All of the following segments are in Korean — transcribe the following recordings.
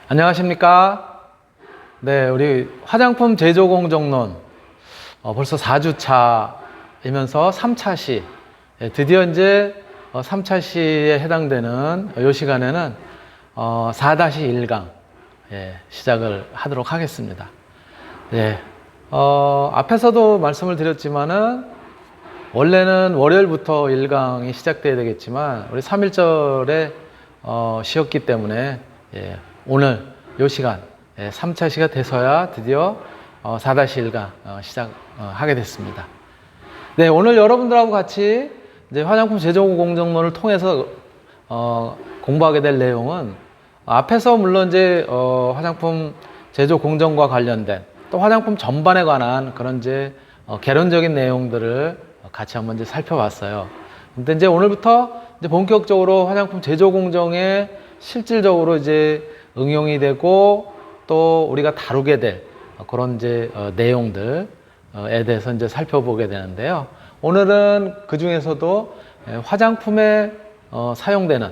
안녕하십니까? 네, 우리 화장품 제조 공정론 벌써 4주차이면서 3차 시, 드디어 이제 3차 시에 해당되는 이 시간에는 4-1강 시작을 하도록 하겠습니다. 네, 앞에서도 말씀을 드렸지만은 원래는 월요일부터 1강이 시작돼야 되겠지만 우리 3일절에 쉬었기 때문에 오늘 이 시간 3차 시가 돼서야 드디어 4-1강 시작하게 됐습니다. 네, 오늘 여러분들하고 같이 이제 화장품 제조 공정론을 통해서 공부하게 될 내용은 앞에서 물론 이제 화장품 제조 공정과 관련된 또 화장품 전반에 관한 그런 이제 개론적인 내용들을 같이 한번 이제 살펴봤어요. 근데 이제 오늘부터 이제 본격적으로 화장품 제조 공정에 실질적으로 이제 응용이 되고 또 우리가 다루게 될 그런 이제 내용들에 대해서 이제 살펴보게 되는데요. 오늘은 그 중에서도 화장품에 사용되는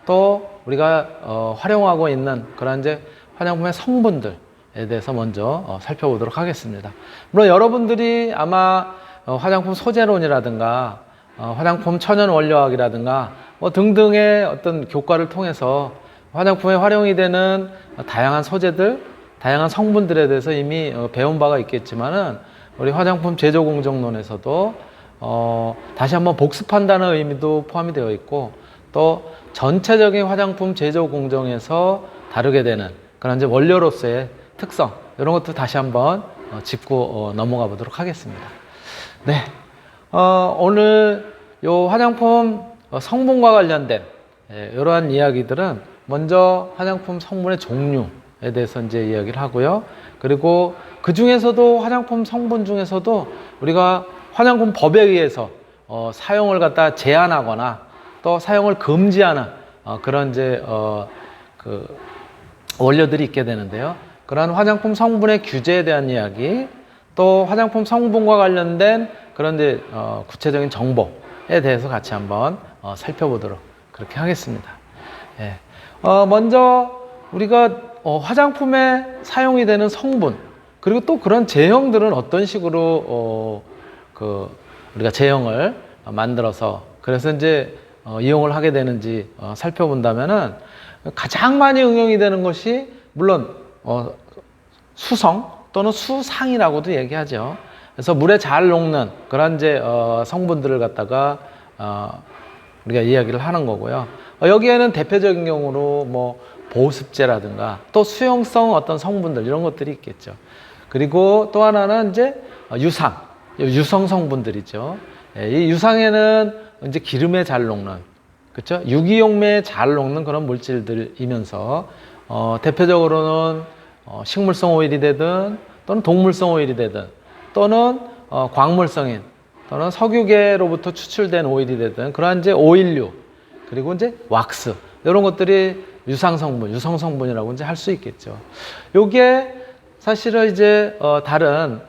또 우리가 활용하고 있는 그런 이제 화장품의 성분들에 대해서 먼저 살펴보도록 하겠습니다. 물론 여러분들이 아마 화장품 소재론이라든가 화장품 천연 원료학이라든가 뭐 등등의 어떤 교과를 통해서 화장품에 활용이 되는 다양한 소재들, 다양한 성분들에 대해서 이미 배운 바가 있겠지만은 우리 화장품 제조 공정론에서도 다시 한번 복습한다는 의미도 포함이 되어 있고 또 전체적인 화장품 제조 공정에서 다루게 되는 그런 이제 원료로서의 특성 이런 것도 다시 한번 짚고 넘어가 보도록 하겠습니다. 네, 오늘 요 화장품 성분과 관련된 이러한 이야기들은 먼저 화장품 성분의 종류에 대해서 이제 이야기를 하고요. 그리고 그 중에서도 화장품 성분 중에서도 우리가 화장품 법에 의해서 사용을 갖다 제한하거나 또 사용을 금지하는 그런 이제 그 원료들이 있게 되는데요. 그런 화장품 성분의 규제에 대한 이야기, 또 화장품 성분과 관련된 그런 이제 구체적인 정보에 대해서 같이 한번 살펴보도록 그렇게 하겠습니다. 예. 먼저 우리가 화장품에 사용이 되는 성분 그리고 또 그런 제형들은 어떤 식으로 우리가 제형을 만들어서 그래서 이제 이용을 하게 되는지 살펴본다면은 가장 많이 응용이 되는 것이 물론 수성 또는 수상이라고도 얘기하죠. 그래서 물에 잘 녹는 그런 이제 성분들을 갖다가 우리가 이야기를 하는 거고요. 여기에는 대표적인 경우로 뭐 보습제라든가 또 수용성 어떤 성분들 이런 것들이 있겠죠. 그리고 또 하나는 이제 유성 성분들이죠. 이 유상에는 이제 기름에 잘 녹는, 그렇죠? 유기용매에 잘 녹는 그런 물질들이면서 대표적으로는 식물성 오일이 되든 또는 동물성 오일이 되든 또는 광물성인 또는 석유계로부터 추출된 오일이 되든 그러한 이제 오일류 그리고 이제 왁스 이런 것들이 유상 성분, 유성 성분이라고 이제 할 수 있겠죠. 요게 사실은 이제 다른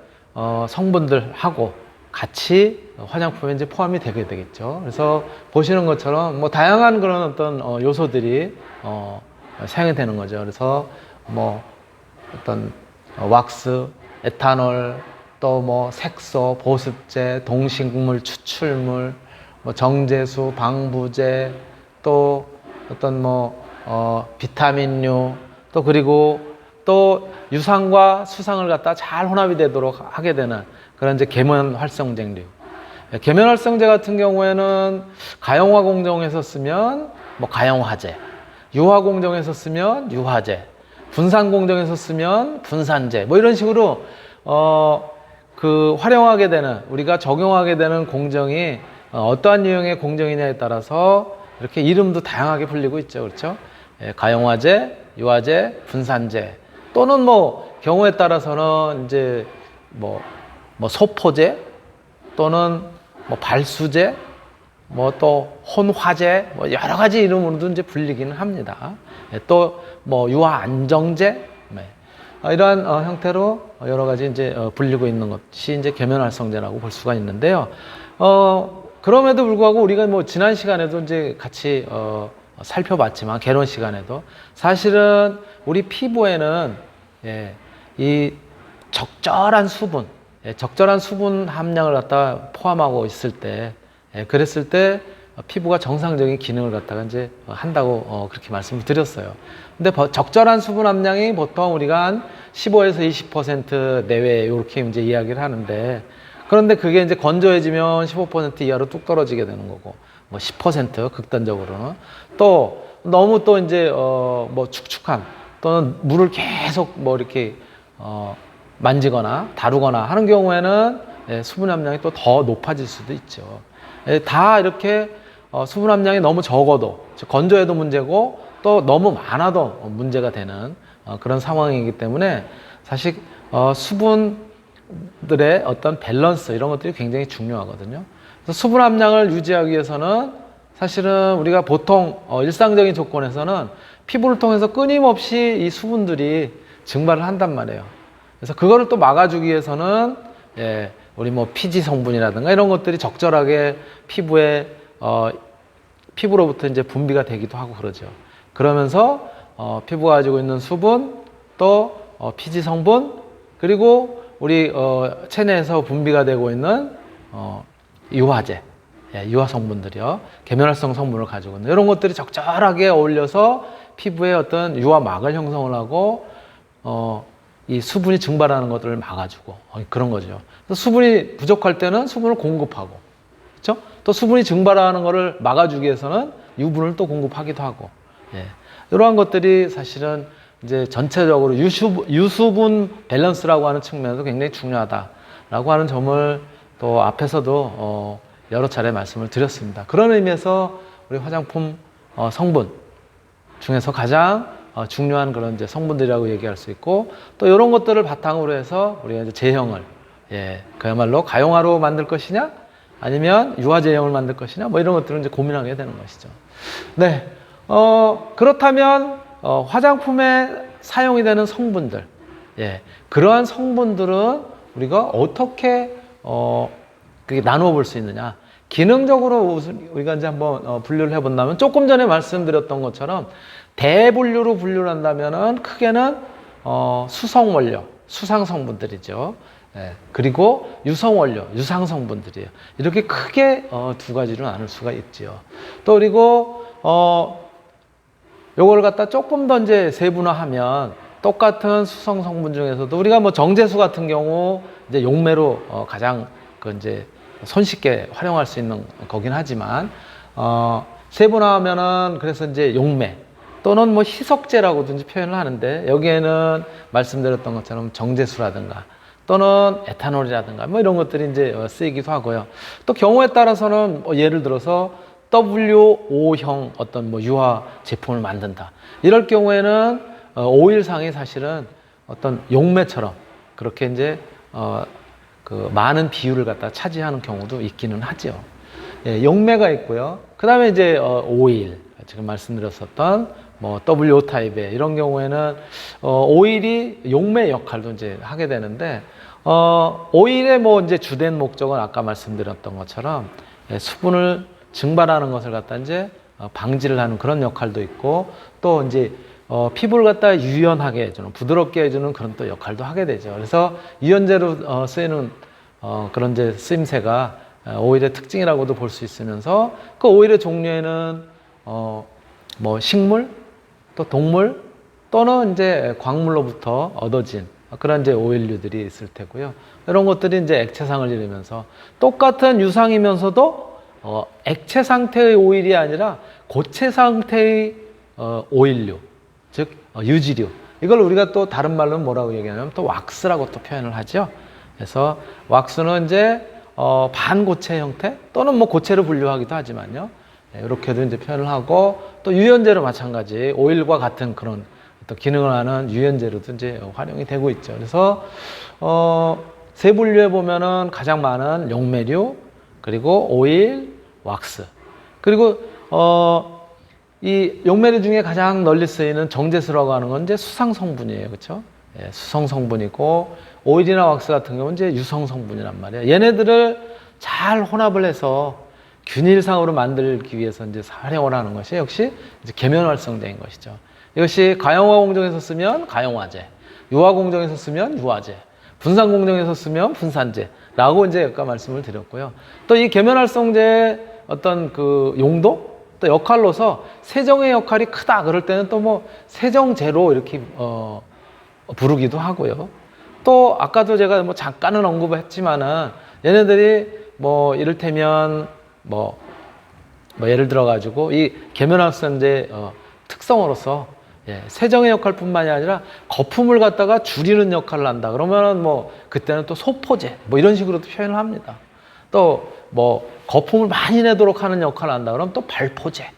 성분들하고 같이 화장품에 이제 포함이 되게 되겠죠. 그래서 보시는 것처럼 뭐 다양한 그런 어떤 요소들이 사용이 되는 거죠. 그래서 뭐 어떤 왁스, 에탄올, 또 뭐 색소, 보습제, 동식물 추출물, 뭐 정제수, 방부제, 또 어떤 뭐 비타민류, 또 그리고 또 유상과 수상을 갖다 잘 혼합이 되도록 하게 되는 그런 이제 계면 활성제류. 계면 활성제 같은 경우에는 가용화 공정에서 쓰면 뭐 가용화제, 유화 공정에서 쓰면 유화제, 분산 공정에서 쓰면 분산제, 뭐 이런 식으로 활용하게 되는, 우리가 적용하게 되는 공정이 어떠한 유형의 공정이냐에 따라서 이렇게 이름도 다양하게 불리고 있죠. 그렇죠? 가용화제, 유화제, 분산제, 또는 뭐 경우에 따라서는 이제 뭐 소포제 또는 뭐 발수제, 뭐 또 혼화제, 뭐 여러 가지 이름으로도 이제 불리기는 합니다. 또 뭐 유화 안정제, 이러한 형태로 여러 가지 이제 불리고 있는 것이 이제 계면활성제라고 볼 수가 있는데요. 그럼에도 불구하고 우리가 뭐 지난 시간에도 이제 같이 살펴봤지만 개론 시간에도 사실은 우리 피부에는 이 적절한 수분, 적절한 수분 함량을 갖다가 포함하고 있을 때, 그랬을 때 피부가 정상적인 기능을 갖다가 이제 한다고 그렇게 말씀을 드렸어요. 근데 적절한 수분 함량이 보통 우리가 한 15에서 20% 내외 이렇게 이제 이야기를 하는데, 그런데 그게 이제 건조해지면 15% 이하로 뚝 떨어지게 되는 거고, 뭐 10% 극단적으로는 또 너무 또 이제 뭐 축축한 또는 물을 계속 뭐 이렇게 만지거나 다루거나 하는 경우에는 수분 함량이 또 더 높아질 수도 있죠. 다 이렇게 수분 함량이 너무 적어도, 즉 건조해도 문제고 또 너무 많아도 문제가 되는 그런 상황이기 때문에 사실 수분들의 어떤 밸런스 이런 것들이 굉장히 중요하거든요. 그래서 수분 함량을 유지하기 위해서는 사실은 우리가 보통 일상적인 조건에서는 피부를 통해서 끊임없이 이 수분들이 증발을 한단 말이에요. 그래서 그거를 또 막아주기 위해서는 우리 뭐 피지 성분이라든가 이런 것들이 적절하게 피부로부터 이제 분비가 되기도 하고 그러죠. 그러면서 피부가 가지고 있는 수분, 또 피지 성분, 그리고 우리 체내에서 분비가 되고 있는 유화제, 유화 성분들이요, 계면활성 성분을 가지고 있는 이런 것들이 적절하게 어울려서 피부에 어떤 유화막을 형성을 하고 이 수분이 증발하는 것들을 막아주고 그런 거죠. 그래서 수분이 부족할 때는 수분을 공급하고, 그렇죠? 또 수분이 증발하는 것을 막아주기 위해서는 유분을 또 공급하기도 하고, 이러한 것들이 사실은 이제 전체적으로 유수분 밸런스라고 하는 측면에서 굉장히 중요하다라고 하는 점을 또 앞에서도 여러 차례 말씀을 드렸습니다. 그런 의미에서 우리 화장품 성분 중에서 가장 중요한 그런 이제 성분들이라고 얘기할 수 있고, 또 이런 것들을 바탕으로 해서 우리가 이제 제형을 그야말로 가용화로 만들 것이냐 아니면 유화 제형을 만들 것이냐 뭐 이런 것들을 이제 고민하게 되는 것이죠. 네, 그렇다면 화장품에 사용이 되는 성분들, 그러한 성분들은 우리가 어떻게 그게 나누어 볼 수 있느냐? 기능적으로 우리가 이제 한번 분류를 해본다면, 조금 전에 말씀드렸던 것처럼 대분류로 분류를 한다면은 크게는 수성 원료, 수상 성분들이죠. 그리고 유성 원료, 유상 성분들이에요. 이렇게 크게 두 가지로 나눌 수가 있죠. 또 그리고 요걸 갖다 조금 더 이제 세분화하면 똑같은 수성 성분 중에서도 우리가 뭐 정제수 같은 경우 이제 용매로 가장 이제 손쉽게 활용할 수 있는 거긴 하지만 세분화하면은 그래서 이제 용매 또는 뭐 희석제라고든지 표현을 하는데, 여기에는 말씀드렸던 것처럼 정제수라든가 또는 에탄올이라든가 뭐 이런 것들이 이제 쓰이기도 하고요. 또 경우에 따라서는 예를 들어서 WO형 어떤 뭐 유화 제품을 만든다. 이럴 경우에는 오일상이 사실은 어떤 용매처럼 그렇게 이제 그 많은 비율을 갖다 차지하는 경우도 있기는 하죠. 용매가 있고요. 그 다음에 이제 오일, 지금 말씀드렸었던 뭐 WO 타입의 이런 경우에는 오일이 용매 역할도 이제 하게 되는데, 오일의 뭐 이제 주된 목적은 아까 말씀드렸던 것처럼 수분을 증발하는 것을 갖다 이제 방지를 하는 그런 역할도 있고, 또 이제 피부를 갖다 유연하게 해주는, 부드럽게 해주는 그런 또 역할도 하게 되죠. 그래서 유연제로 쓰이는 그런 이제 쓰임새가 오일의 특징이라고도 볼 수 있으면서, 그 오일의 종류에는 뭐 식물, 또 동물, 또는 이제 광물로부터 얻어진 그런 이제 오일류들이 있을 테고요. 이런 것들이 이제 액체상을 이루면서 똑같은 유상이면서도 액체 상태의 오일이 아니라 고체 상태의 오일류, 즉 유지류, 이걸 우리가 또 다른 말로는 뭐라고 얘기하냐면 또 왁스라고 또 표현을 하죠. 그래서 왁스는 이제 반고체 형태 또는 뭐 고체로 분류하기도 하지만요, 이렇게도 이제 표현을 하고, 또 유연제로 마찬가지 오일과 같은 그런 또 기능을 하는 유연제로도 이제 활용이 되고 있죠. 그래서 세 분류에 보면은 가장 많은 용매류, 그리고 오일, 왁스, 그리고 이 용매류 중에 가장 널리 쓰이는 정제수라고 하는 건 이제 수상 성분이에요, 그렇죠? 수성 성분이고, 오일이나 왁스 같은 경우는 이제 유성 성분이란 말이에요. 얘네들을 잘 혼합을 해서 균일상으로 만들기 위해서 이제 활용을 하는 것이 역시 이제 계면활성제인 것이죠. 이것이 가용화 공정에서 쓰면 가용화제, 유화 공정에서 쓰면 유화제, 분산 공정에서 쓰면 분산제라고 이제 아까 말씀을 드렸고요. 또 이 계면활성제의 어떤 그 용도, 또 역할로서 세정의 역할이 크다 그럴 때는 또 뭐 세정제로 이렇게 부르기도 하고요. 또 아까도 제가 뭐 잠깐은 언급을 했지만은 얘네들이 뭐 이를테면 뭐 예를 들어 가지고 이 계면활성제 특성으로서 세정의 역할뿐만이 아니라 거품을 갖다가 줄이는 역할을 한다. 그러면은 뭐 그때는 또 소포제 뭐 이런 식으로도 표현을 합니다. 또 뭐 거품을 많이 내도록 하는 역할을 한다. 그러면 또 발포제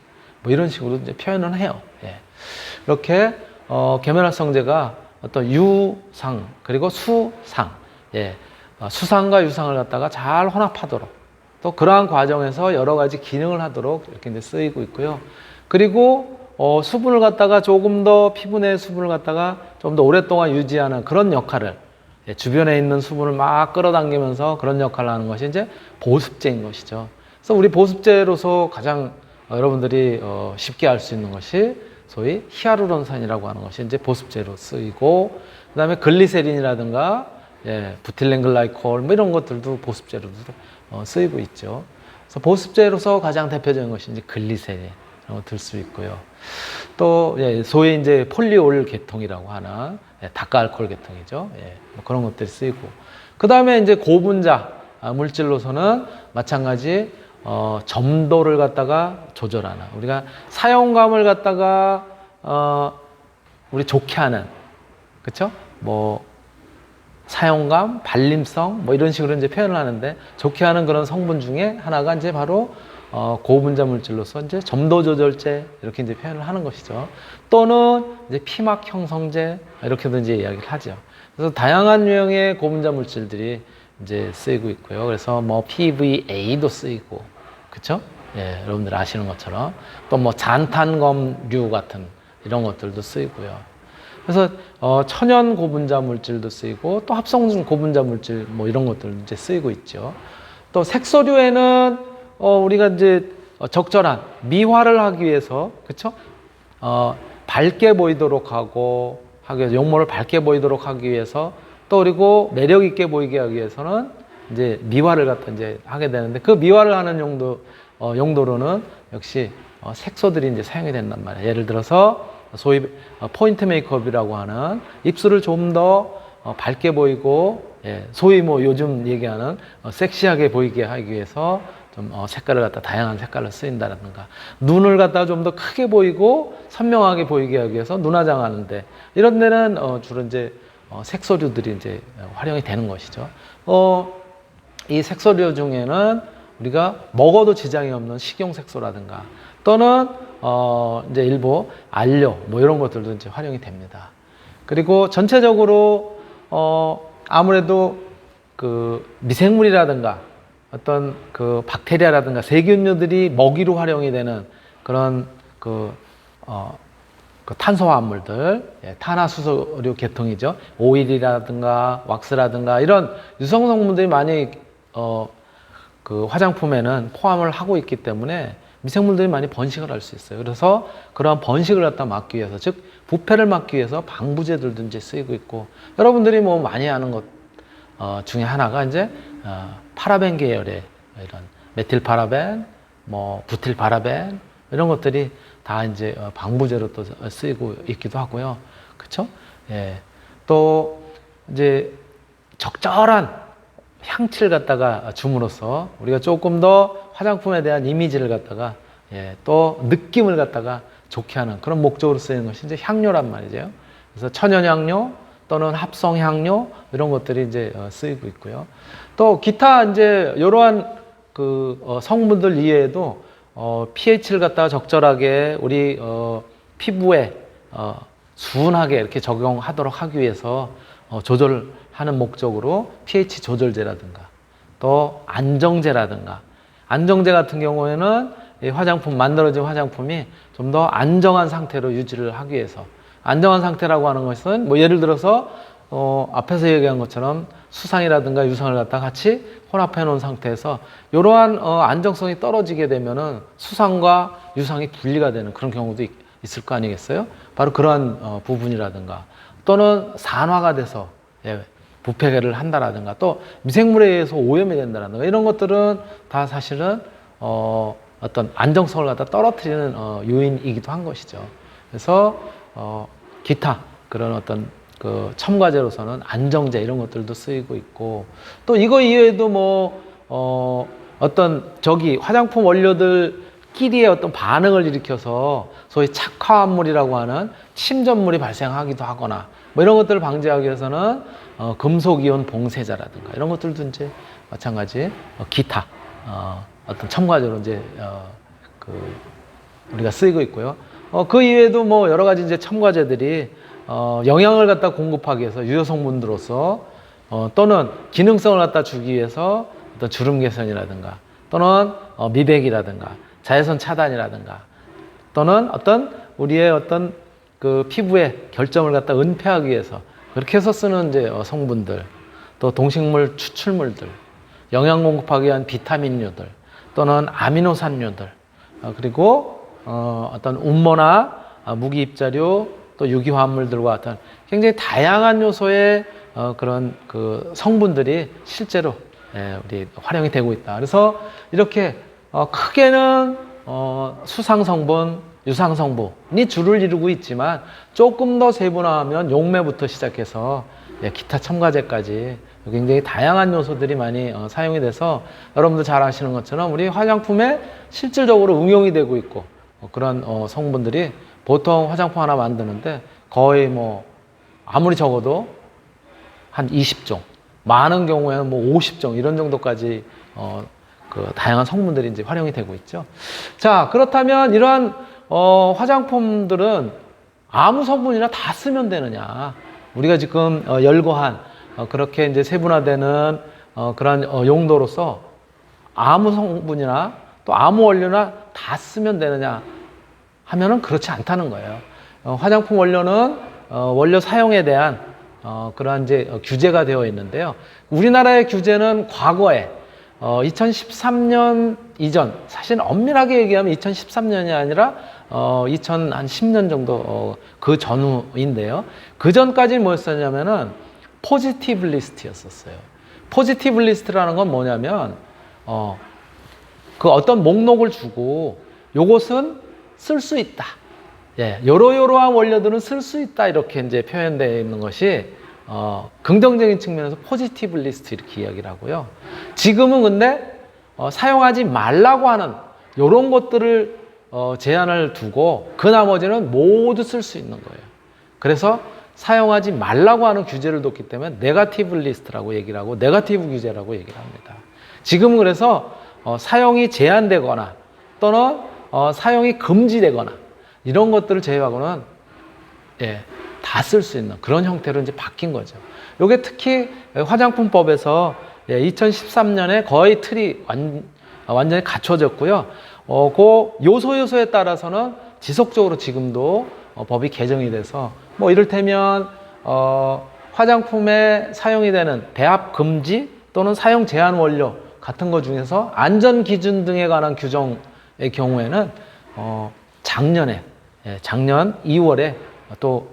뭐 이런 식으로 이제 표현을 해요. 이렇게 계면활성제가 어떤 유상 그리고 수상, 수상과 유상을 갖다가 잘 혼합하도록 또 그러한 과정에서 여러 가지 기능을 하도록 이렇게 이제 쓰이고 있고요. 그리고 수분을 갖다가 조금 더 피부 내 수분을 갖다가 좀 더 오랫동안 유지하는 그런 역할을 주변에 있는 수분을 막 끌어당기면서 그런 역할을 하는 것이 이제 보습제인 것이죠. 그래서 우리 보습제로서 가장 여러분들이 쉽게 알 수 있는 것이 소위 히아루론산이라고 하는 것이 이제 보습제로 쓰이고, 그 다음에 글리세린이라든가 부틸렌글라이콜 뭐 이런 것들도 보습제로도 쓰이고 있죠. 그래서 보습제로서 가장 대표적인 것이 이제 글리세린 들 수 있고요. 또 소위 이제 폴리올 계통이라고 하는 다크 알코올 계통이죠. 뭐 그런 것들이 쓰이고, 그 다음에 이제 고분자 물질로서는 마찬가지 점도를 갖다가 조절하는, 우리가 사용감을 갖다가 우리 좋게 하는, 그렇죠? 뭐 사용감, 발림성 뭐 이런 식으로 이제 표현을 하는데, 좋게 하는 그런 성분 중에 하나가 이제 바로 고분자 물질로서 이제 점도 조절제 이렇게 이제 표현을 하는 것이죠. 또는 이제 피막 형성제 이렇게도 이제 이야기를 하죠. 그래서 다양한 유형의 고분자 물질들이 이제 쓰이고 있고요. 그래서 뭐 PVA도 쓰이고, 그렇죠? 여러분들 아시는 것처럼 또 뭐 잔탄검류 같은 이런 것들도 쓰이고요. 그래서 천연 고분자 물질도 쓰이고 또 합성 고분자 물질 뭐 이런 것들도 이제 쓰이고 있죠. 또 색소류에는 우리가 이제 적절한 미화를 하기 위해서, 그렇죠? 밝게 보이도록 하고 용모를 밝게 보이도록 하기 위해서, 또 그리고 매력 있게 보이게 하기 위해서는 이제 미화를 갖다 이제 하게 되는데, 그 미화를 하는 용도로는 역시 색소들이 이제 사용이 된단 말이에요. 예를 들어서 소위 포인트 메이크업이라고 하는 입술을 좀 더 밝게 보이고, 소위 뭐 요즘 얘기하는 섹시하게 보이게 하기 위해서 좀 색깔을 갖다 다양한 색깔로 쓰인다라든가, 눈을 갖다 좀 더 크게 보이고 선명하게 보이게 하기 위해서 눈화장하는데, 이런 데는 주로 이제 색소류들이 이제 활용이 되는 것이죠. 이 색소류 중에는 우리가 먹어도 지장이 없는 식용색소라든가, 또는 이제 일부 안료 뭐 이런 것들도 이제 활용이 됩니다. 그리고 전체적으로 아무래도 그 미생물이라든가 어떤 그 박테리아라든가 세균류들이 먹이로 활용이 되는 그런 그 탄소화합물들, 탄화수소류 계통이죠. 오일이라든가 왁스라든가 이런 유성 성분들이 많이 그 화장품에는 포함을 하고 있기 때문에 미생물들이 많이 번식을 할 수 있어요. 그래서 그러한 번식을 갖다 막기 위해서, 즉 부패를 막기 위해서 방부제들도 이제 쓰이고 있고, 여러분들이 뭐 많이 아는 것 중에 하나가 이제 파라벤 계열의 이런 메틸파라벤, 뭐 부틸파라벤 이런 것들이 다 이제 방부제로 또 쓰이고 있기도 하고요. 그렇죠? 또 이제 적절한 향취를 갖다가 줌으로써 우리가 조금 더 화장품에 대한 이미지를 갖다가 또 느낌을 갖다가 좋게 하는 그런 목적으로 쓰이는 것이 이제 향료란 말이죠. 그래서 천연향료 또는 합성향료 이런 것들이 이제 쓰이고 있고요. 또 기타 이제 이러한 그 성분들 이외에도 pH를 갖다가 적절하게 우리 피부에 순하게 이렇게 적용하도록 하기 위해서 조절하는 목적으로 pH 조절제라든가 또 안정제라든가, 안정제 같은 경우에는 이 화장품, 만들어진 화장품이 좀 더 안정한 상태로 유지를 하기 위해서, 안정한 상태라고 하는 것은 뭐 예를 들어서 앞에서 얘기한 것처럼 수상이라든가 유상을 갖다 같이 혼합해 놓은 상태에서 이러한 안정성이 떨어지게 되면은 수상과 유상이 분리가 되는 그런 경우도 있을 거 아니겠어요? 바로 그러한 부분이라든가 또는 산화가 돼서 부패를 한다라든가 또 미생물에 의해서 오염이 된다라든가 이런 것들은 다 사실은 어떤 안정성을 갖다 떨어뜨리는 요인이기도 한 것이죠. 그래서 기타 그런 어떤 그 첨가제로서는 안정제 이런 것들도 쓰이고 있고 또 이거 이외에도 뭐 어떤 화장품 원료들끼리의 어떤 반응을 일으켜서 소위 착화합물이라고 하는 침전물이 발생하기도 하거나 뭐 이런 것들을 방지하기 위해서는 금속이온 봉쇄자라든가 이런 것들도 이제 마찬가지 기타 어떤 첨가제로 이제 우리가 쓰이고 있고요. 그 이외에도 뭐 여러 가지 이제 첨가제들이 영양을 갖다 공급하기 위해서 유효 성분으로서 또는 기능성을 갖다 주기 위해서 어떤 주름 개선이라든가 또는 미백이라든가 자외선 차단이라든가 또는 어떤 우리의 어떤 그 피부의 결점을 갖다 은폐하기 위해서 그렇게 해서 쓰는 이제 성분들 또 동식물 추출물들 영양 공급하기 위한 비타민류들 또는 아미노산류들 그리고 어떤 운모나 무기입자료 또 유기화합물들과 같은 굉장히 다양한 요소의 그런 그 성분들이 실제로 우리 활용이 되고 있다. 그래서 이렇게 크게는 수상 성분, 유상 성분이 주를 이루고 있지만 조금 더 세분화하면 용매부터 시작해서 기타 첨가제까지 굉장히 다양한 요소들이 많이 사용이 돼서 여러분들 잘 아시는 것처럼 우리 화장품에 실질적으로 응용이 되고 있고 그런 성분들이 보통 화장품 하나 만드는데 거의 뭐 아무리 적어도 한 20종, 많은 경우에는 뭐 50종 이런 정도까지 그 다양한 성분들이 이제 활용이 되고 있죠. 자, 그렇다면 이러한 화장품들은 아무 성분이나 다 쓰면 되느냐? 우리가 지금 열거한 그렇게 이제 세분화되는 그런 용도로서 아무 성분이나 또 아무 원료나 다 쓰면 되느냐 하면은 그렇지 않다는 거예요. 화장품 원료는 원료 사용에 대한 그러한 이제 규제가 되어 있는데요. 우리나라의 규제는 과거에 2013년 이전, 사실 엄밀하게 얘기하면 2013년이 아니라 2010년 정도 그 전후인데요. 그 전까지는 뭐였었냐면은 포지티브 리스트였었어요. 포지티브 리스트라는 건 뭐냐면 그 어떤 목록을 주고 요것은 쓸 수 있다. 요러요러한 원료들은 쓸 수 있다. 이렇게 이제 표현되어 있는 것이 긍정적인 측면에서 포지티브 리스트 이렇게 이야기를 하고요. 지금은 근데 사용하지 말라고 하는 요런 것들을 제한을 두고 그 나머지는 모두 쓸 수 있는 거예요. 그래서 사용하지 말라고 하는 규제를 뒀기 때문에 네거티브 리스트라고 얘기를 하고 네거티브 규제라고 얘기를 합니다. 지금은 그래서 사용이 제한되거나 또는 사용이 금지되거나 이런 것들을 제외하고는 다 쓸 수 있는 그런 형태로 이제 바뀐 거죠. 이게 특히 화장품법에서 2013년에 거의 틀이 완전히 갖춰졌고요. 그 요소에 따라서는 지속적으로 지금도 법이 개정이 돼서 뭐 이를테면 화장품에 사용이 되는 배합 금지 또는 사용 제한 원료 같은 것 중에서 안전 기준 등에 관한 규정의 경우에는 작년 2월에 또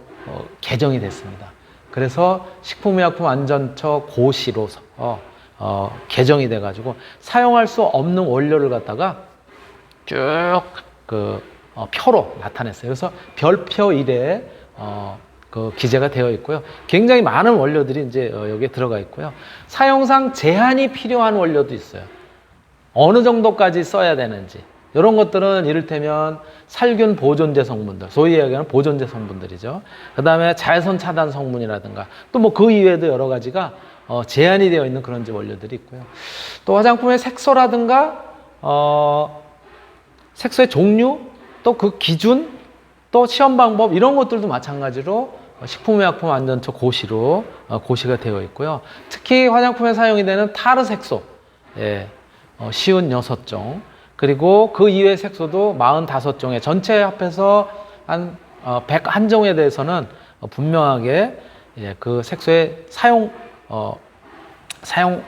개정이 됐습니다. 그래서 식품의약품안전처 고시로서 개정이 돼가지고 사용할 수 없는 원료를 갖다가 쭉 표로 나타냈어요. 그래서 별표 1에 그 기재가 되어 있고요. 굉장히 많은 원료들이 이제 여기에 들어가 있고요. 사용상 제한이 필요한 원료도 있어요. 어느 정도까지 써야 되는지. 이런 것들은 이를테면 살균 보존제 성분들, 소위 얘기하는 보존제 성분들이죠. 그 다음에 자외선 차단 성분이라든가 또 뭐 그 이외에도 여러 가지가 제한이 되어 있는 그런 원료들이 있고요. 또 화장품의 색소라든가 색소의 종류, 또 그 기준, 또 시험 방법 이런 것들도 마찬가지로 식품의약품안전처 고시로 고시가 되어 있고요. 특히 화장품에 사용이 되는 타르 색소, 56종, 그리고 그 이외의 색소도 45종에 전체 합해서 한 101종에 대해서는 분명하게 예, 그 색소에 사용할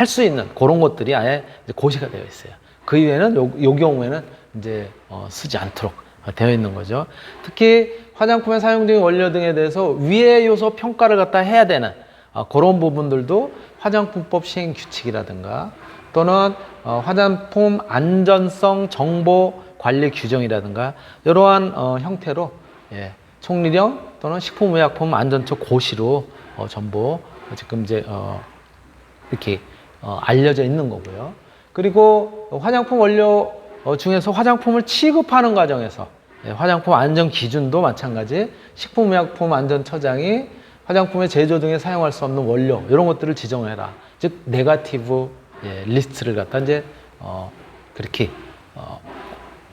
수 있는 그런 것들이 아예 이제 고시가 되어 있어요. 그 이외에는 요 경우에는 이제 쓰지 않도록 되어 있는 거죠. 특히 화장품에 사용된 원료 등에 대해서 위해 요소 평가를 갖다 해야 되는 그런 부분들도 화장품법 시행 규칙이라든가 또는 화장품 안전성 정보 관리 규정이라든가 이러한 형태로 예, 총리령 또는 식품의약품 안전처 고시로 전부 지금 이제 이렇게 알려져 있는 거고요. 그리고 화장품 원료 중에서 화장품을 취급하는 과정에서 예, 화장품 안전 기준도 마찬가지 식품의약품 안전처장이 화장품의 제조 등에 사용할 수 없는 원료 이런 것들을 지정해라. 즉 네거티브 예, 리스트를 갖다 이제 그렇게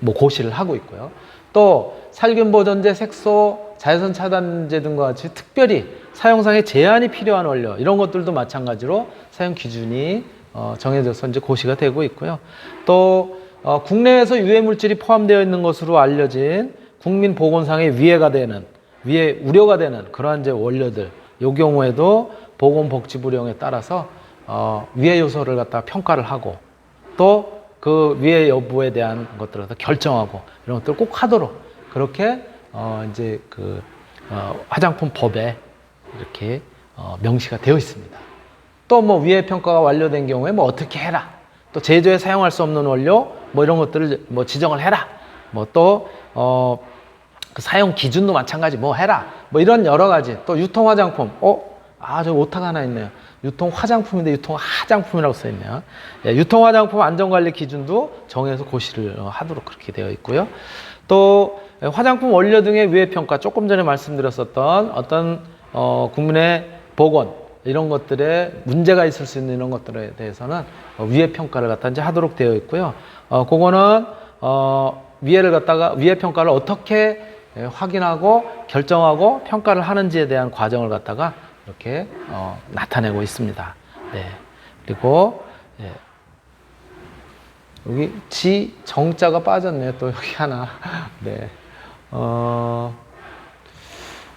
뭐 고시를 하고 있고요. 또 살균 보존제, 색소, 자외선 차단제 등과 같이 특별히 사용상에 제한이 필요한 원료 이런 것들도 마찬가지로 사용 기준이 정해져서 이제 고시가 되고 있고요. 또 국내에서 유해 물질이 포함되어 있는 것으로 알려진 국민 보건상에 우려가 되는 그러한 이제 원료들 이 경우에도 보건복지부령에 따라서 위해 요소를 갖다 평가를 하고 또 그 위해 여부에 대한 것들을 갖다 결정하고 이런 것들을 꼭 하도록 그렇게 이제 그 화장품법에 이렇게 명시가 되어 있습니다. 또 뭐 위해 평가가 완료된 경우에 뭐 어떻게 해라. 또 제조에 사용할 수 없는 원료 뭐 이런 것들을 뭐 지정을 해라. 뭐 또 그 사용 기준도 마찬가지 뭐 해라. 뭐 이런 여러 가지. 또 유통 화장품. 저 오타가 하나 있네요. 유통 화장품인데 유통 화장품이라고 써 있네요. 예, 유통 화장품 안전관리 기준도 정해서 고시를 하도록 그렇게 되어 있고요. 또 화장품 원료 등의 위해 평가 조금 전에 말씀드렸었던 어떤 국민의 보건 이런 것들에 문제가 있을 수 있는 이런 것들에 대해서는 위해 평가를 갖다 이제 하도록 되어 있고요. 그거는 위해 평가를 어떻게 확인하고 결정하고 평가를 하는지에 대한 과정을 갖다가 이렇게 나타내고 있습니다. 네. 그리고 예. 여기 정자가 빠졌네요. 또 여기 하나. 네.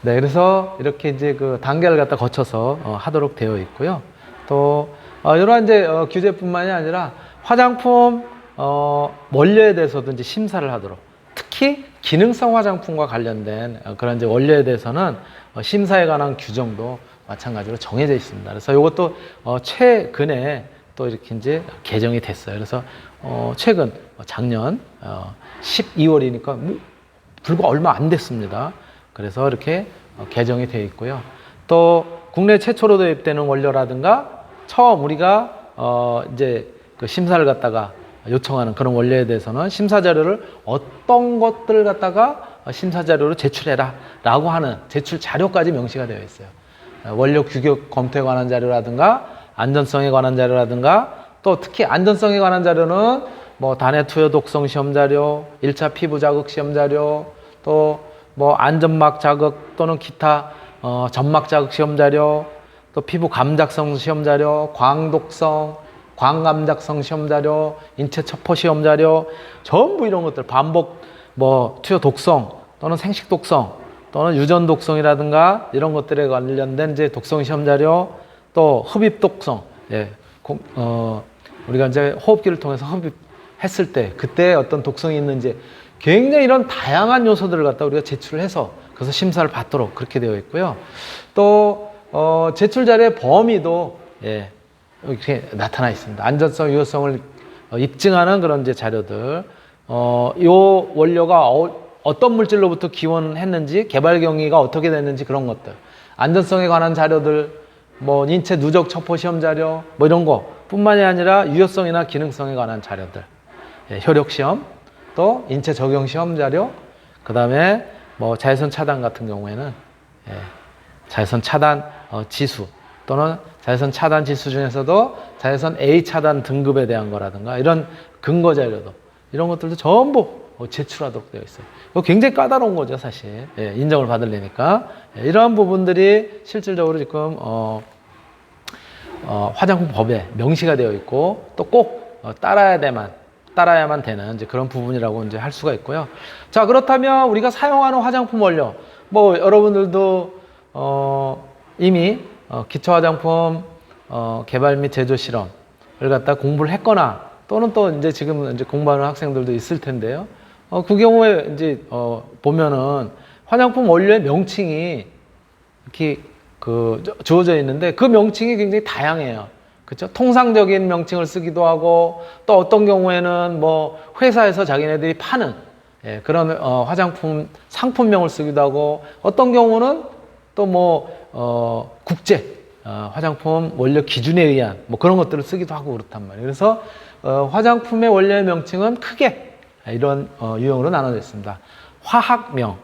네. 그래서 이렇게 이제 그 단계를 갖다 거쳐서 하도록 되어 있고요. 또 이러한 이제 규제뿐만이 아니라 화장품 원료에 대해서도 이제 심사를 하도록 특히 기능성 화장품과 관련된 그런 이제 원료에 대해서는 심사에 관한 규정도 마찬가지로 정해져 있습니다. 그래서 이것도 최근에 또 이렇게 이제 개정이 됐어요. 그래서 최근 작년 12월이니까 불과 얼마 안 됐습니다. 그래서 이렇게 개정이 되어 있고요. 또 국내 최초로 도입되는 원료라든가 처음 우리가 이제 그 심사를 갖다가 요청하는 그런 원료에 대해서는 심사 자료를 어떤 것들을 갖다가 심사 자료로 제출해라 라고 하는 제출 자료까지 명시가 되어 있어요. 원료 규격 검토에 관한 자료라든가 안전성에 관한 자료라든가 또 특히 안전성에 관한 자료는 뭐 단해 투여 독성 시험 자료, 1차 피부 자극 시험 자료, 또 뭐 안점막 자극 또는 기타 점막 자극 시험 자료, 또 피부 감작성 시험 자료, 광독성, 광감작성 시험 자료, 인체 첩포 시험 자료, 전부 이런 것들 반복 뭐 투여 독성 또는 생식 독성 또는 유전 독성이라든가 이런 것들에 관련된 이제 독성 시험 자료, 또 흡입 독성, 예, 우리가 이제 호흡기를 통해서 흡입했을 때 그때 어떤 독성이 있는지 굉장히 이런 다양한 요소들을 갖다 우리가 제출을 해서 그래서 심사를 받도록 그렇게 되어 있고요. 또 제출 자료의 범위도 예, 이렇게 나타나 있습니다. 안전성, 유효성을 입증하는 그런 이제 자료들, 요 원료가 어떤 물질로부터 기원했는지, 개발 경위가 어떻게 됐는지 그런 것들, 안전성에 관한 자료들, 뭐 인체 누적 첩포 시험 자료, 뭐 이런 거뿐만이 아니라 유효성이나 기능성에 관한 자료들, 예, 효력 시험, 또 인체 적용 시험 자료, 그 다음에 뭐 자외선 차단 같은 경우에는 예, 자외선 차단 지수 또는 자외선 차단 지수 중에서도 자외선 A 차단 등급에 대한 거라든가 이런 근거 자료도 이런 것들도 전부 제출하도록 되어 있어요. 이거 굉장히 까다로운 거죠, 사실. 예, 인정을 받으려니까. 예, 이러한 부분들이 실질적으로 지금 화장품 법에 명시가 되어 있고 또 꼭 따라야만 되는 이제 그런 부분이라고 이제 할 수가 있고요. 자, 그렇다면 우리가 사용하는 화장품 원료, 뭐 여러분들도 이미 기초 화장품 개발 및 제조 실험을 갖다 공부를 했거나 또는 또 이제 지금 이제 공부하는 학생들도 있을 텐데요. 그 경우에 이제 보면은 화장품 원료의 명칭이 이렇게 주어져 있는데 그 명칭이 굉장히 다양해요. 그렇죠? 통상적인 명칭을 쓰기도 하고 또 어떤 경우에는 뭐 회사에서 자기네들이 파는 그런 화장품 상품명을 쓰기도 하고 어떤 경우는 또 뭐 국제 화장품 원료 기준에 의한 뭐 그런 것들을 쓰기도 하고 그렇단 말이에요. 그래서 화장품의 원료의 명칭은 크게 이런 유형으로 나눠져 있습니다. 화학명,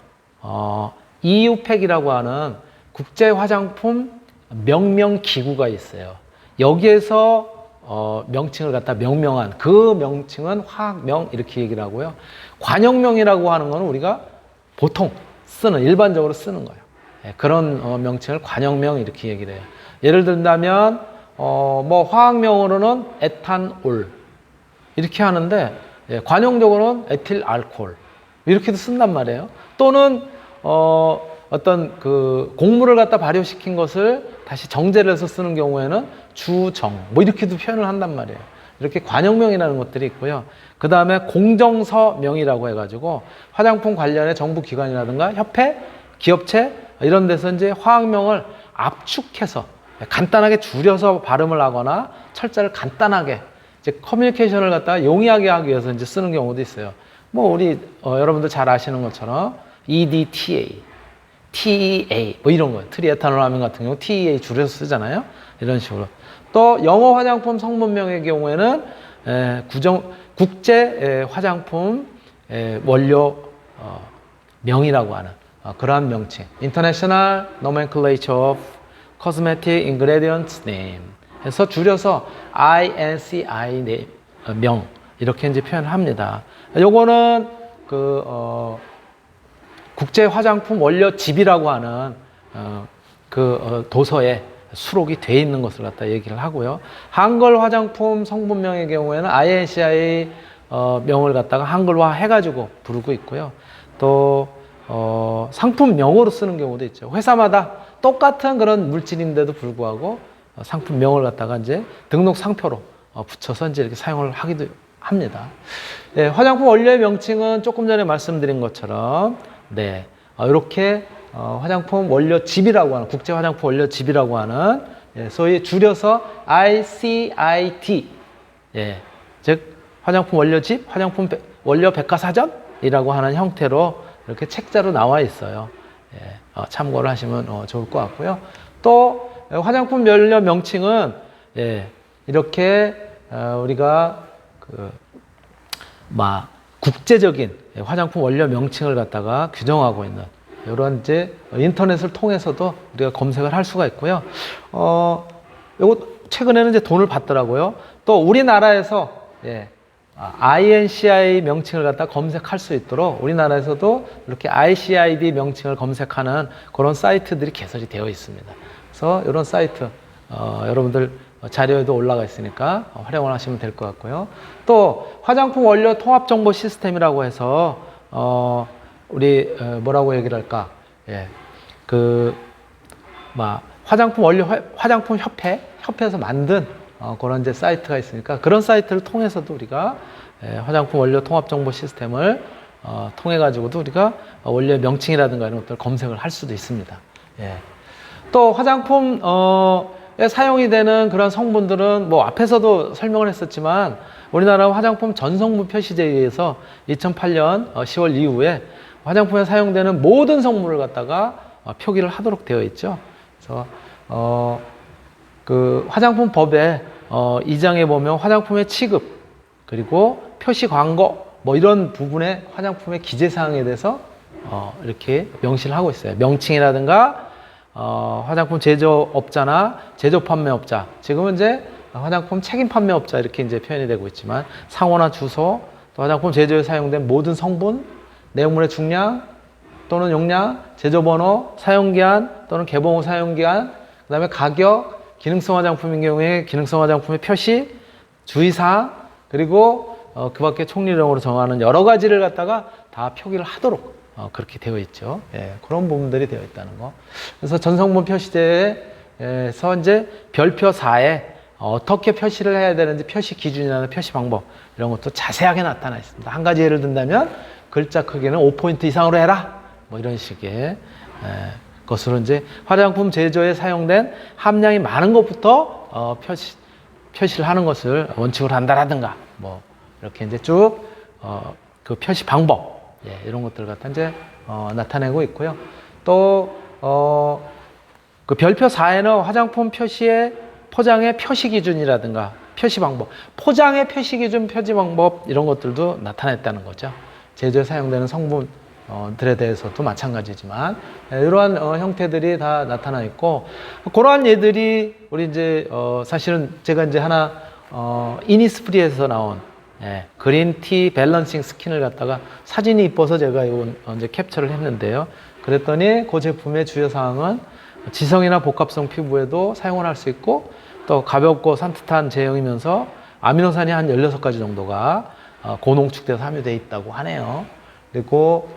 EU팩이라고 하는 국제 화장품 명명기구가 있어요. 여기에서 명칭을 갖다 명명한 그 명칭은 화학명 이렇게 얘기를 하고요. 관용명이라고 하는 거는 우리가 보통 일반적으로 쓰는 거예요. 그런 명칭을 관용명 이렇게 얘기를 해요. 예를 든다면 뭐 화학명으로는 에탄올 이렇게 하는데 관용적으로는 에틸 알코올 이렇게도 쓴단 말이에요. 또는 어떤 그 곡물을 갖다 발효시킨 것을 다시 정제를 해서 쓰는 경우에는 주정 뭐 이렇게도 표현을 한단 말이에요. 이렇게 관용명이라는 것들이 있고요. 그 다음에 공정서명이라고 해가지고 화장품 관련의 정부 기관이라든가 협회, 기업체 이런 데서 이제 화학명을 압축해서 간단하게 줄여서 발음을 하거나 철자를 간단하게 이제 커뮤니케이션을 갖다가 용이하게 하기 위해서 이제 쓰는 경우도 있어요. 뭐 우리 여러분들 잘 아시는 것처럼 EDTA, TEA 뭐 이런 거예요. 트리에탄올아민 같은 경우 TEA 줄여서 쓰잖아요. 이런 식으로. 또 영어 화장품 성분명의 경우에는 국제 화장품 원료 명이라고 하는 그러한 명칭 International Nomenclature of Cosmetic Ingredients Name 해서 줄여서 INCI 명 이렇게 이제 표현을 합니다. 요거는 국제 화장품 원료집이라고 하는 도서에 수록이 돼 있는 것을 갖다 얘기를 하고요. 한글 화장품 성분명의 경우에는 INCI 명을 갖다가 한글화 해가지고 부르고 있고요. 또 상품명으로 쓰는 경우도 있죠. 회사마다 똑같은 그런 물질인데도 불구하고 상품명을 갖다가 이제 등록 상표로 붙여서 이제 이렇게 사용을 하기도 합니다. 네, 화장품 원료의 명칭은 조금 전에 말씀드린 것처럼 이렇게 화장품 원료집이라고 하는 국제 화장품 원료집이라고 하는 소위 줄여서 ICIT 즉 화장품 원료집, 화장품 원료 백과사전이라고 하는 형태로 이렇게 책자로 나와 있어요. 참고를 하시면 좋을 것 같고요. 또 화장품 원료 명칭은 이렇게 우리가 국제적인 화장품 원료 명칭을 갖다가 규정하고 있는 이런 이제 인터넷을 통해서도 우리가 검색을 할 수가 있고요. 요거 최근에는 이제 돈을 받더라고요. 또 우리나라에서 INCI 명칭을 갖다 검색할 수 있도록 우리나라에서도 이렇게 ICID 명칭을 검색하는 그런 사이트들이 개설이 되어 있습니다. 그래서 이런 사이트 여러분들 자료에도 올라가 있으니까 활용을 하시면 될 것 같고요. 또 화장품 원료 통합 정보 시스템이라고 해서 우리 뭐라고 얘기를 할까? 화장품 원료 화장품 협회에서 만든 그런 이제 사이트가 있으니까 그런 사이트를 통해서도 우리가 화장품 원료 통합 정보 시스템을 통해 가지고도 우리가 원료 명칭이라든가 이런 것들을 검색을 할 수도 있습니다. 또 화장품 사용이 되는 그런 성분들은 뭐 앞에서도 설명을 했었지만 우리나라 화장품 전성분 표시제에 의해서 2008년 10월 이후에 화장품에 사용되는 모든 성분을 갖다가 표기를 하도록 되어 있죠. 그래서 그 화장품법에 2장에 보면 화장품의 취급 그리고 표시 광고 뭐 이런 부분의 화장품의 기재 사항에 대해서 이렇게 명시를 하고 있어요. 명칭이라든가 화장품 제조업자나 제조 판매업자, 지금은 이제 화장품 책임 판매업자 이렇게 이제 표현이 되고 있지만 상호나 주소, 또 화장품 제조에 사용된 모든 성분, 내용물의 중량 또는 용량, 제조번호, 사용기한 또는 개봉 후 사용기한, 그 다음에 가격, 기능성 화장품인 경우에 기능성 화장품의 표시, 주의사항, 그리고 그 밖에 총리령으로 정하는 여러 가지를 갖다가 다 표기를 하도록 그렇게 되어 있죠. 예, 그런 부분들이 되어 있다는 거. 그래서 전성분 표시제에서 이제 별표 4에 어떻게 표시를 해야 되는지 표시 기준이나 표시 방법 이런 것도 자세하게 나타나 있습니다. 한 가지 예를 든다면 글자 크기는 5포인트 이상으로 해라. 뭐 이런 식의 것으로 이제 화장품 제조에 사용된 함량이 많은 것부터 표시를 하는 것을 원칙으로 한다라든가 뭐 이렇게 이제 쭉 그 표시 방법 이런 것들 갖다 이제 나타내고 있고요. 또 그 별표 4에는 화장품 표시의 포장의 표시 기준이라든가 표시 방법, 포장의 표시 기준, 표시 방법 이런 것들도 나타냈다는 거죠. 제조에 사용되는 성분들에 대해서도 마찬가지지만 이러한 형태들이 다 나타나 있고 그러한 예들이 우리 이제 사실은 제가 이제 하나 이니스프리에서 나온 그린티 밸런싱 스킨을 갖다가 사진이 이뻐서 제가 이건 이제 캡처를 했는데요. 그랬더니 그 제품의 주요 사항은 지성이나 복합성 피부에도 사용을 할 수 있고 또 가볍고 산뜻한 제형이면서 아미노산이 한 16가지 정도가 고농축돼서 함유되어 있다고 하네요. 그리고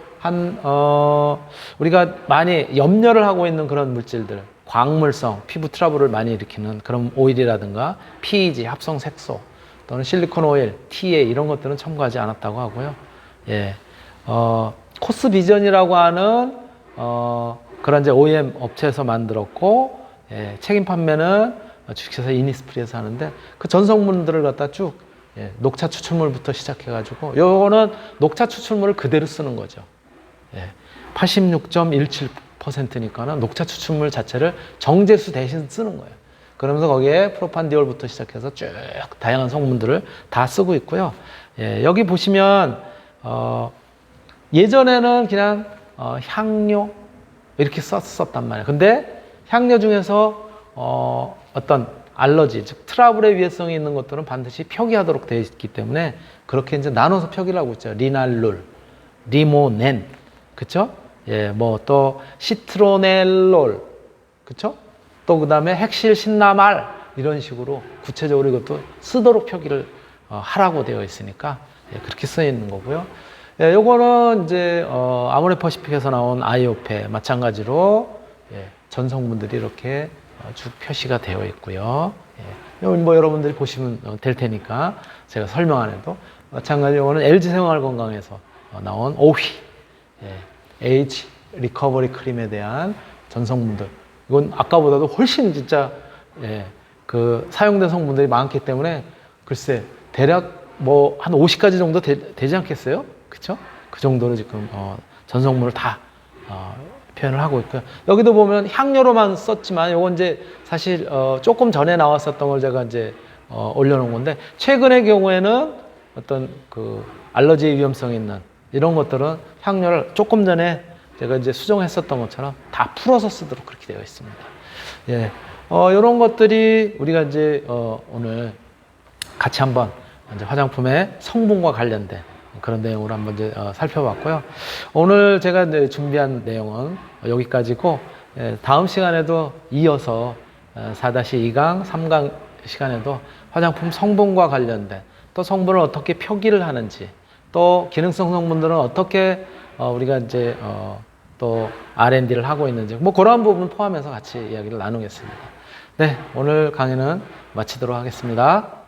우리가 많이 염려를 하고 있는 그런 물질들, 광물성, 피부 트러블을 많이 일으키는 그런 오일이라든가 PEG, 합성 색소, 또는 실리콘 오일, TA 이런 것들은 첨가하지 않았다고 하고요. 코스비전이라고 하는 그런 이제 OEM 업체에서 만들었고 책임 판매는 주식회사 이니스프리에서 하는데 그 전성분들을 갖다 쭉 녹차 추출물부터 시작해가지고 요거는 녹차 추출물을 그대로 쓰는 거죠. 86.17%니까는 녹차 추출물 자체를 정제수 대신 쓰는 거예요. 그러면서 거기에 프로판디올부터 시작해서 쭉 다양한 성분들을 다 쓰고 있고요. 여기 보시면 예전에는 그냥 향료 이렇게 썼단 말이에요. 근데 향료 중에서 어떤 알러지, 즉 트러블의 위해성이 있는 것들은 반드시 표기하도록 되어 있기 때문에 그렇게 이제 나눠서 표기를 하고 있죠. 리날룰, 리모넨, 그쵸? 뭐 또 시트로넬롤, 그쵸? 또 그 다음에 핵실 신라말 이런 식으로 구체적으로 이것도 쓰도록 표기를 하라고 되어 있으니까 그렇게 쓰여 있는 거고요. 요거는 이제 아모레퍼시픽에서 나온 아이오페 마찬가지로 전성분들이 이렇게 쭉 표시가 되어 있고요. 뭐 여러분들이 보시면 될 테니까 제가 설명 안 해도 마찬가지로 이거는 LG생활건강에서 나온 오휘 에이지 리커버리 크림에 대한 전성분들 이건 아까보다도 훨씬 진짜 그 사용된 성분들이 많기 때문에 글쎄 대략 뭐 한 50가지 정도 되지 않겠어요? 그쵸? 그 정도로 지금 전성분을 다 표현을 하고 있고요. 여기도 보면 향료로만 썼지만 요건 이제 사실 조금 전에 나왔었던 걸 제가 이제 올려놓은 건데 최근의 경우에는 어떤 그 알러지 위험성이 있는 이런 것들은 향료를 조금 전에 제가 이제 수정했었던 것처럼 다 풀어서 쓰도록 그렇게 되어 있습니다. 이런 것들이 우리가 이제 오늘 같이 한번 이제 화장품의 성분과 관련된 그런 내용으로 한번 이제 살펴봤고요. 오늘 제가 이제 준비한 내용은 여기까지고 다음 시간에도 이어서 4-2강, 3강 시간에도 화장품 성분과 관련된 또 성분을 어떻게 표기를 하는지 또 기능성 성분들은 어떻게 우리가 이제 또 R&D를 하고 있는지 뭐 그런 부분 포함해서 같이 이야기를 나누겠습니다. 네, 오늘 강의는 마치도록 하겠습니다.